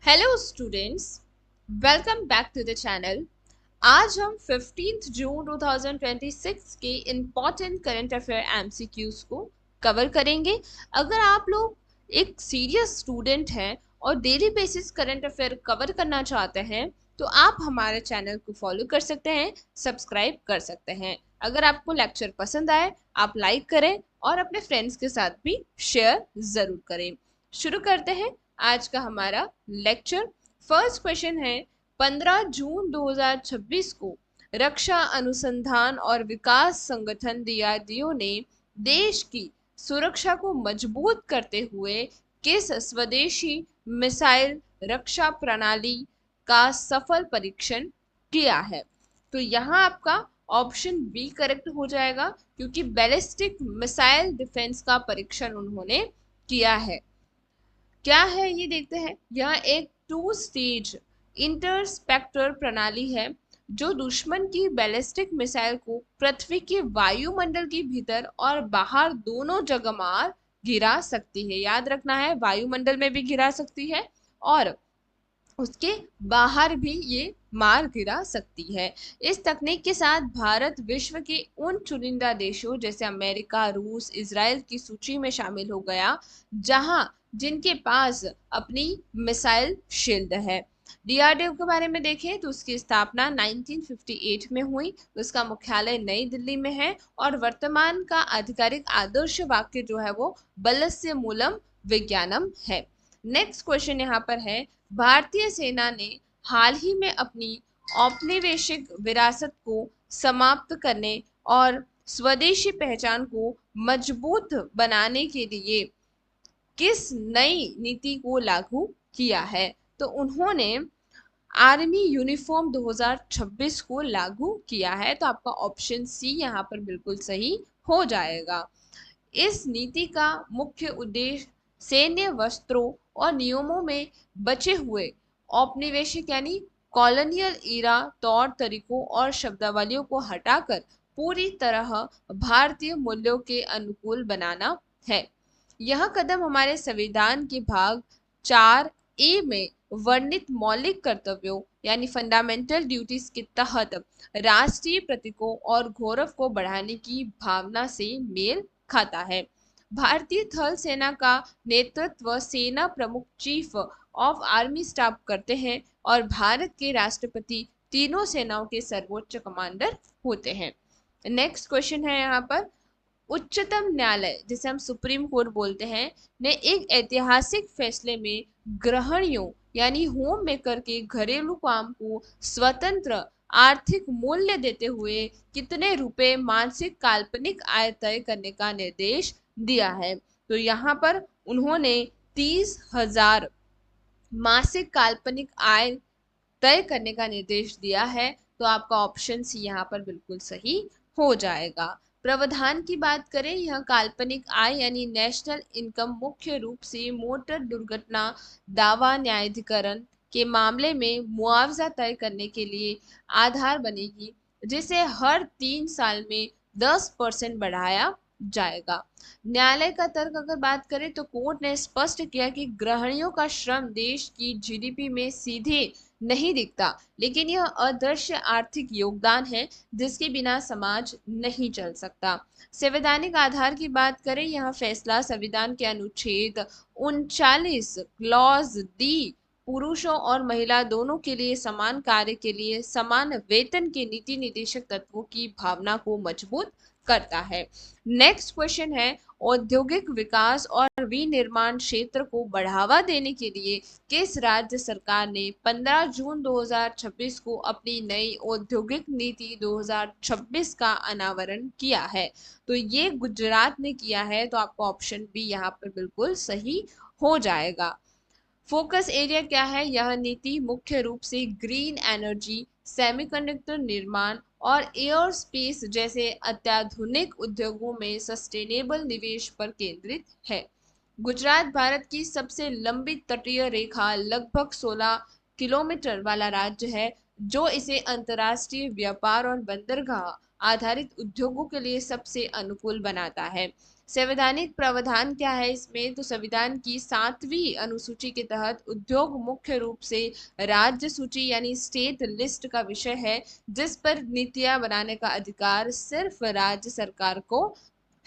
Hello students, welcome back to the channel. आज हम 15 June 2026 के इम्पॉर्टेंट करंट अफेयर एमसीक्यूज को कवर करेंगे। अगर आप लोग एक सीरियस स्टूडेंट हैं और daily basis current affair cover करना चाहते हैं तो आप हमारे चैनल को फॉलो कर सकते हैं, सब्सक्राइब कर सकते हैं। अगर आपको लेक्चर पसंद आए आप लाइक करें और अपने फ्रेंड्स के साथ भी शेयर जरूर करें। शुरू करते हैं आज का हमारा लेक्चर। फर्स्ट क्वेश्चन है, 15 जून 2026 को रक्षा अनुसंधान और विकास संगठन डीआरडीओ ने देश की सुरक्षा को मजबूत करते हुए किस स्वदेशी मिसाइल रक्षा प्रणाली का सफल परीक्षण किया है? तो यहाँ आपका ऑप्शन बी करेक्ट हो जाएगा, क्योंकि बैलिस्टिक मिसाइल डिफेंस का परीक्षण उन्होंने किया है। क्या है ये देखते हैं। यह एक टू स्टेज इंटरस्पेक्टर प्रणाली है जो दुश्मन की बैलिस्टिक मिसाइल को पृथ्वी के वायुमंडल के भीतर और बाहर दोनों जगह मार गिरा सकती है। याद रखना है, वायुमंडल में भी गिरा सकती है और उसके बाहर भी ये मार गिरा सकती है। इस तकनीक के साथ भारत विश्व के उन चुनिंदा देशों जैसे अमेरिका, रूस, इजराइल की सूची में शामिल हो गया जहां जिनके पास अपनी मिसाइल शील्ड है। डीआरडीओ के बारे में देखें तो उसकी स्थापना 1958 में हुई। उसका मुख्यालय नई दिल्ली में है और वर्तमान का आधिकारिक आदर्श वाक्य जो है वो बलस्य मूलम विज्ञानम है। नेक्स्ट क्वेश्चन यहाँ पर है, भारतीय सेना ने हाल ही में अपनी औपनिवेशिक विरासत को समाप्त करने और स्वदेशी पहचान को मजबूत बनाने के लिए किस नई नीति को लागू किया है? तो उन्होंने आर्मी यूनिफॉर्म 2026 को लागू किया है। तो आपका ऑप्शन सी यहाँ पर बिल्कुल सही हो जाएगा। इस नीति का मुख्य उद्देश्य सैन्य वस्त्रों और नियमों में बचे हुए औपनिवेशिक यानी कॉलोनियल इरा तौर तरीकों और शब्दावलियों को हटाकर पूरी तरह भारतीय मूल्यों के अनुकूल बनाना है। यह कदम हमारे संविधान के भाग 4A में वर्णित मौलिक कर्तव्यों यानी फंडामेंटल ड्यूटीज के तहत राष्ट्रीय प्रतीकों और गौरव को बढ़ाने की भावना से मेल खाता है। भारतीय थल सेना का नेतृत्व सेना प्रमुख चीफ ऑफ आर्मी स्टाफ करते हैं और भारत के राष्ट्रपति तीनों सेनाओं के सर्वोच्च कमांडर होते हैं। नेक्स्ट क्वेश्चन है यहाँ पर, उच्चतम न्यायालय जिसे हम सुप्रीम कोर्ट बोलते हैं ने एक ऐतिहासिक फैसले में गृहिणियों यानी होम मेकर के घरेलू काम को स्वतंत्र आर्थिक मूल्य देते हुए कितने रुपए मासिक काल्पनिक आय तय करने का निर्देश दिया है? तो यहाँ पर उन्होंने 30,000 मासिक काल्पनिक आय तय करने का निर्देश दिया है। तो आपका ऑप्शन सी यहाँ पर बिल्कुल सही हो जाएगा। प्रावधान की बात करें, यह काल्पनिक आय यानी नेशनल इनकम मुख्य रूप से मोटर दुर्घटना दावा न्यायाधिकरण के मामले में मुआवजा तय करने के लिए आधार बनेगी, जिसे हर 3 साल में 10% बढ़ाया जाएगा। न्यायालय का तर्क अगर बात करें तो कोर्ट ने स्पष्ट किया कि गृहिणियों का श्रम देश की जीडीपी में सीधे नहीं दिखता, लेकिन यह अदृश्य आर्थिक योगदान है जिसके बिना समाज नहीं चल सकता। संवैधानिक आधार की बात करें, यह फैसला संविधान के अनुच्छेद 39 क्लॉज डी पुरुषों और महिला दोनों के लिए समान कार्य के लिए समान वेतन के नीति निर्देशक तत्वों की भावना को मजबूत करता है। नेक्स्ट क्वेश्चन है, औद्योगिक विकास और विनिर्माण क्षेत्र को बढ़ावा देने के लिए किस राज्य सरकार ने 15 जून 2026 को अपनी नई औद्योगिक नीति 2026 का अनावरण किया है? तो ये गुजरात ने किया है। तो आपका ऑप्शन बी यहाँ पर बिल्कुल सही हो जाएगा। फोकस एरिया क्या है? यह नीति मुख्य रूप से ग्रीन एनर्जी, सेमीकंडक्टर निर्माण और एयर स्पेस जैसे अत्याधुनिक उद्योगों में सस्टेनेबल निवेश पर केंद्रित है। गुजरात भारत की सबसे लंबी तटीय रेखा लगभग 16 किलोमीटर वाला राज्य है, जो इसे अंतर्राष्ट्रीय व्यापार और बंदरगाह आधारित उद्योगों के लिए सबसे अनुकूल बनाता है। संवैधानिक प्रावधान क्या है इसमें, तो संविधान की 7वीं अनुसूची के तहत उद्योग मुख्य रूप से राज्य सूची यानी स्टेट लिस्ट का विषय है, जिस पर नीतियां बनाने का अधिकार सिर्फ राज्य सरकार को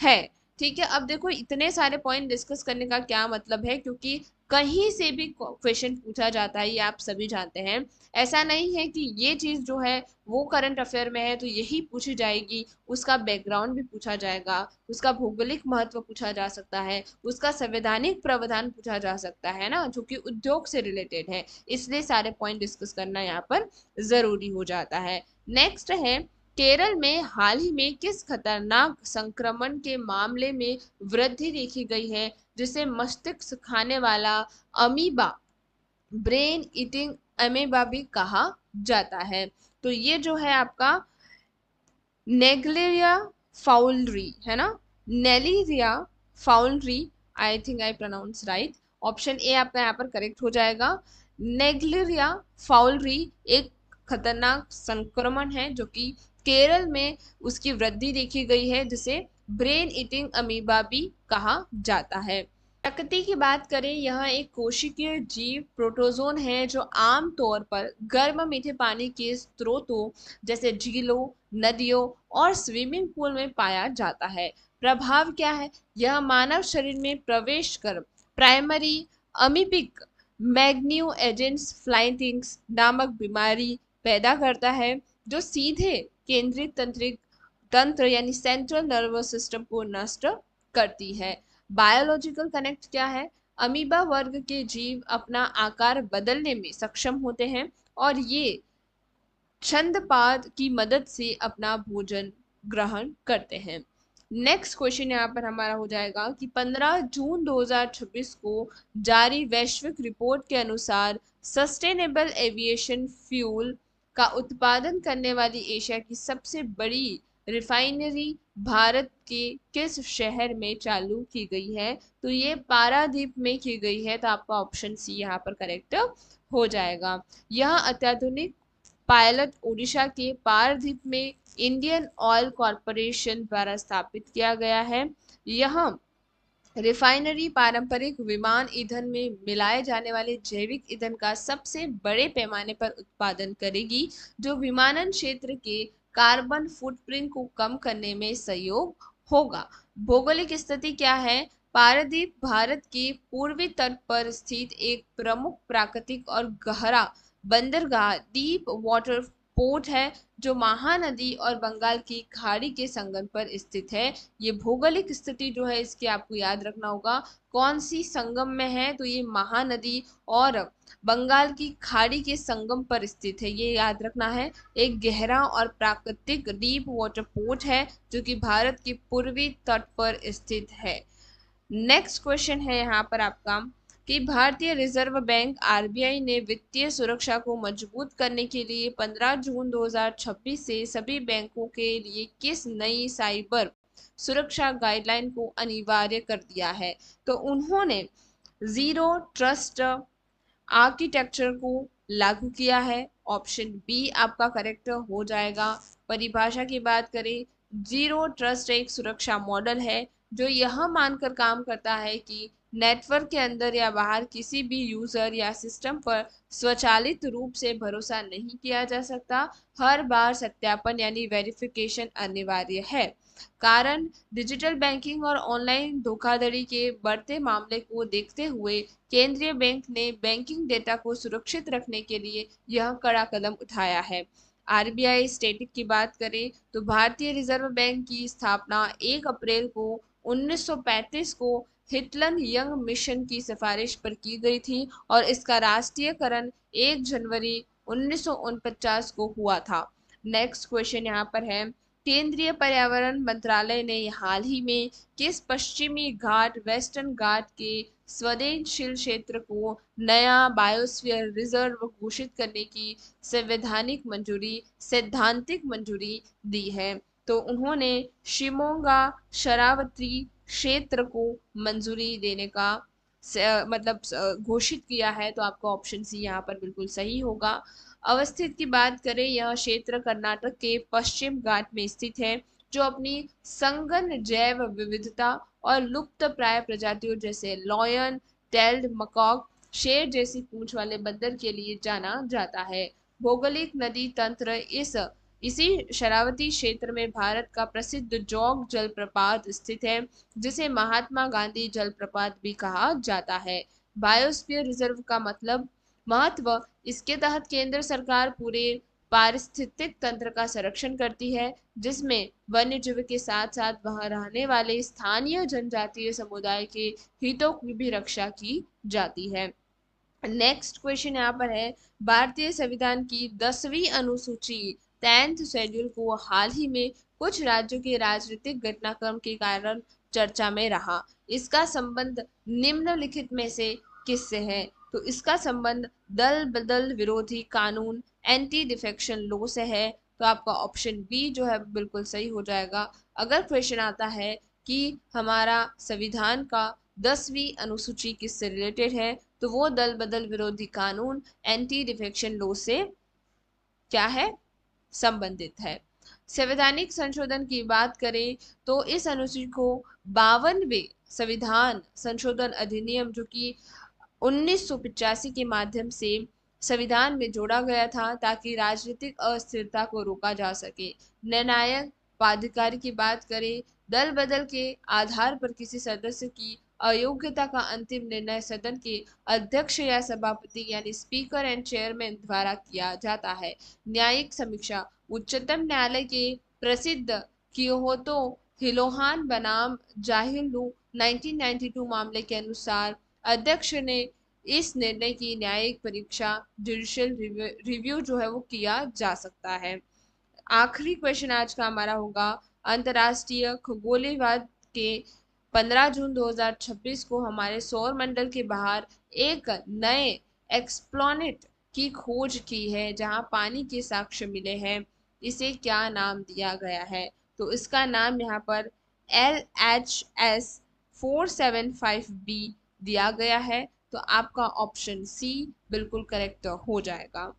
है। ठीक है, अब देखो इतने सारे पॉइंट डिस्कस करने का क्या मतलब है, क्योंकि कहीं से भी क्वेश्चन पूछा जाता है, ये आप सभी जानते हैं। ऐसा नहीं है कि ये चीज जो है वो करंट अफेयर में है तो यही पूछी जाएगी, उसका बैकग्राउंड भी पूछा जाएगा, उसका भौगोलिक महत्व पूछा जा सकता है, उसका संवैधानिक प्रावधान पूछा जा सकता है ना, जो कि उद्योग से रिलेटेड है। इसलिए सारे पॉइंट डिस्कस करना यहाँ पर जरूरी हो जाता है। नेक्स्ट है, केरल में हाल ही में किस खतरनाक संक्रमण के मामले में वृद्धि देखी गई है, जिसे मस्तिष्क खाने वाला अमीबा, ब्रेन ईटिंग अमीबा भी कहा जाता है। तो ये जो है आपका नेग्लेरिया फाउलरी है ना, Naegleria fowleri, I think I pronounce right. Option A आपका यहाँ पर करेक्ट हो जाएगा। नेग्लेरिया फाउलरी एक खतरनाक संक्रमण है जो कि केरल में उसकी वृद्धि देखी गई है, जिसे ब्रेन ईटिंग अमीबा भी कहा जाता है। प्रकृति की बात करें, यह एक कोशिकीय जीव प्रोटोजोन है जो आम तौर पर गर्म मीठे पानी के स्रोतों जैसे झीलों, नदियों और स्विमिंग पूल में पाया जाता है। प्रभाव क्या है, यह मानव शरीर में प्रवेश कर प्राइमरी अमीबिक मैग्नियो एजेंट्स फ्लाइटिंग्स नामक बीमारी पैदा करता है, जो सीधे केंद्रीय तंत्रिक तंत्र यानी सेंट्रल नर्वस सिस्टम को नष्ट करती है। बायोलॉजिकल कनेक्ट क्या है, अमीबा वर्ग के जीव अपना आकार बदलने में सक्षम होते हैं और ये छंदपाद की मदद से अपना भोजन ग्रहण करते हैं। नेक्स्ट क्वेश्चन यहाँ पर हमारा हो जाएगा कि 15 जून 2026 को जारी वैश्विक रिपोर्ट के अनुसार सस्टेनेबल एविएशन फ्यूल का उत्पादन करने वाली एशिया की सबसे बड़ी रिफाइनरी भारत के किस शहर में चालू की गई है, तो ये पारादीप में की गई है। तो आपका ऑप्शन सी यहाँ पर करेक्ट हो जाएगा। यह अत्याधुनिक पायलट उड़ीसा के पारादीप में इंडियन ऑयल कॉरपोरेशन द्वारा स्थापित किया गया है। यह रिफाइनरी पारंपरिक विमान ईंधन में मिलाए जाने वाले जैविक ईंधन का सबसे बड़े पैमाने पर उत्पादन करेगी, जो विमानन क्षेत्र के कार्बन फुटप्रिंट को कम करने में सहयोग होगा। भौगोलिक स्थिति क्या है, पारादीप भारत के पूर्वी तट पर स्थित एक प्रमुख प्राकृतिक और गहरा बंदरगाह डीप वाटर पोर्ट है, जो महानदी और बंगाल की खाड़ी के संगम पर स्थित है। ये भौगोलिक स्थिति जो है इसकी आपको याद रखना होगा, कौन सी संगम में है, तो ये महानदी और बंगाल की खाड़ी के संगम पर स्थित है, ये याद रखना है। एक गहरा और प्राकृतिक डीप वाटर पोर्ट है जो कि भारत के पूर्वी तट पर स्थित है। नेक्स्ट क्वेश्चन है यहाँ पर आपका कि भारतीय रिजर्व बैंक आरबीआई ने वित्तीय सुरक्षा को मजबूत करने के लिए 15 जून 2026 से सभी बैंकों के लिए किस नई साइबर सुरक्षा गाइडलाइन को अनिवार्य कर दिया है, तो उन्होंने जीरो ट्रस्ट आर्किटेक्चर को लागू किया है। ऑप्शन बी आपका करेक्ट हो जाएगा। परिभाषा की बात करें, जीरो ट्रस्ट एक सुरक्षा मॉडल है जो यह मानकर काम करता है कि नेटवर्क के अंदर या बाहर किसी भी यूजर या सिस्टम पर स्वचालित रूप से भरोसा नहीं किया जा सकता, हर बार सत्यापन यानी वेरिफिकेशन अनिवार्य है। कारण, डिजिटल बैंकिंग और ऑनलाइन धोखाधड़ी के बढ़ते मामले को देखते हुए केंद्रीय बैंक ने बैंकिंग डेटा को सुरक्षित रखने के लिए यह कड़ा कदम उठाया है। आरबीआई स्टैटिक की बात करें तो भारतीय रिजर्व बैंक की स्थापना 1 अप्रैल को 1935 को हिटलन यंग मिशन की सिफारिश पर की गई थी और इसका राष्ट्रीयकरण 1 जनवरी 1949 को हुआ था। नेक्स्ट क्वेश्चन यहाँ पर है, केंद्रीय पर्यावरण मंत्रालय ने हाल ही में किस पश्चिमी घाट वेस्टर्न घाट के संवेदनशील क्षेत्र को नया बायोस्फीयर रिजर्व घोषित करने की सैद्धांतिक मंजूरी दी है, तो उन्होंने शिमोगा शरावती क्षेत्र को मंजूरी देने का मतलब घोषित किया है। तो आपका ऑप्शन सी यहाँ पर बिल्कुल सही होगा। अवस्थित की बात करें, यह क्षेत्र कर्नाटक के पश्चिम घाट में स्थित है जो अपनी संघन जैव विविधता और लुप्त प्राय प्रजातियों जैसे लॉयन, टेल्ड मकॉक, शेर जैसी पूंछ वाले बंदर के लिए जाना जाता है। भौगोलिक नदी तंत्र इसी शरावती क्षेत्र में भारत का प्रसिद्ध जौग जलप्रपात स्थित है, जिसे महात्मा गांधी जलप्रपात भी कहा जाता है। बायोस्फीयर रिजर्व का मतलब महत्व, इसके तहत केंद्र सरकार पूरे पारिस्थितिक तंत्र का संरक्षण करती है, जिसमें वन्य जीव के साथ साथ वहां रहने वाले स्थानीय जनजातीय समुदाय के हितों की भी रक्षा की जाती है। नेक्स्ट क्वेश्चन यहाँ पर है, भारतीय संविधान की 10वीं अनुसूची 10th शेड्यूल को हाल ही में कुछ राज्यों के राजनीतिक घटनाक्रम के कारण चर्चा में रहा। इसका संबंध निम्नलिखित में से किससे है? तो इसका संबंध दल बदल विरोधी कानून एंटी डिफेक्शन लॉ से है। तो आपका ऑप्शन बी जो है बिल्कुल सही हो जाएगा। अगर क्वेश्चन आता है कि हमारा संविधान का 10वीं अनुसूची किससे रिलेटेड है, तो वो दल बदल विरोधी कानून एंटी डिफेक्शन लॉ से क्या है, संबंधित है। संवैधानिक संशोधन की बात करें तो इस अनुसूची को 52वें संविधान संशोधन अधिनियम जो कि 1985 के माध्यम से संविधान में जोड़ा गया था, ताकि राजनीतिक अस्थिरता को रोका जा सके। निर्णायक प्राधिकारी की बात करें, दल बदल के आधार पर किसी सदस्य की अयोग्यता का अंतिम निर्णय सदन के अध्यक्ष या सभापति यानी स्पीकर एंड चेयरमैन द्वारा किया जाता है। न्यायिक समीक्षा, उच्चतम न्यायालय के प्रसिद्ध कियोतो हिलोहान बनाम जाहिलू 1992 मामले के अनुसार अध्यक्ष ने इस निर्णय की न्यायिक परीक्षा जुडिशियल रिव्यू जो है वो किया जा सकता है। आखिरी क्वेश्चन आज का हमारा होगा, अंतरराष्ट्रीय खगोलीयवाद के 15 जून 2026 को हमारे सौर मंडल के बाहर एक नए एक्सप्लॉनेट की खोज की है जहां पानी के साक्ष्य मिले हैं। इसे क्या नाम दिया गया है? तो इसका नाम यहाँ पर LHS 475b दिया गया है। तो आपका ऑप्शन सी बिल्कुल करेक्ट हो जाएगा।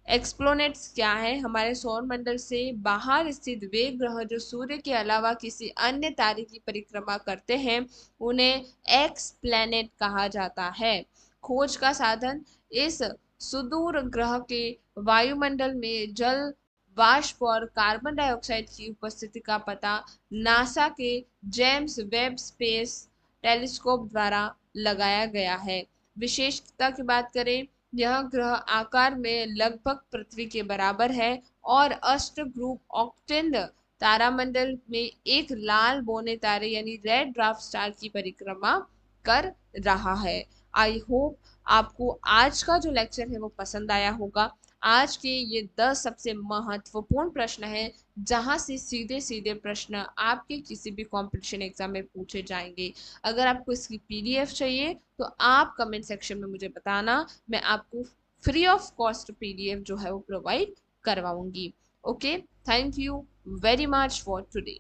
एक्सप्लोनेट्स क्या है? हमारे सौर मंडल से बाहर स्थित वे ग्रह जो सूर्य के अलावा किसी अन्य तारे की परिक्रमा करते हैं, उन्हें एक्स प्लैनेट कहा जाता है। खोज का साधन, इस सुदूर ग्रह के वायुमंडल में जल वाष्प और कार्बन डाइऑक्साइड की उपस्थिति का पता नासा के जेम्स वेब स्पेस टेलीस्कोप द्वारा लगाया गया है। विशेषता की बात करें, यह ग्रह आकार में लगभग पृथ्वी के बराबर है और अष्ट ग्रुप ऑक्टेन तारामंडल में एक लाल बौने तारे यानी रेड ड्वार्फ स्टार की परिक्रमा कर रहा है। आई होप आपको आज का जो लेक्चर है वो पसंद आया होगा। आज के ये 10 सबसे महत्वपूर्ण प्रश्न हैं, जहां से सीधे सीधे प्रश्न आपके किसी भी कंपटीशन एग्जाम में पूछे जाएंगे। अगर आपको इसकी पीडीएफ चाहिए तो आप कमेंट सेक्शन में मुझे बताना, मैं आपको फ्री ऑफ कॉस्ट पीडीएफ जो है वो प्रोवाइड करवाऊंगी। Okay, thank you very much for today.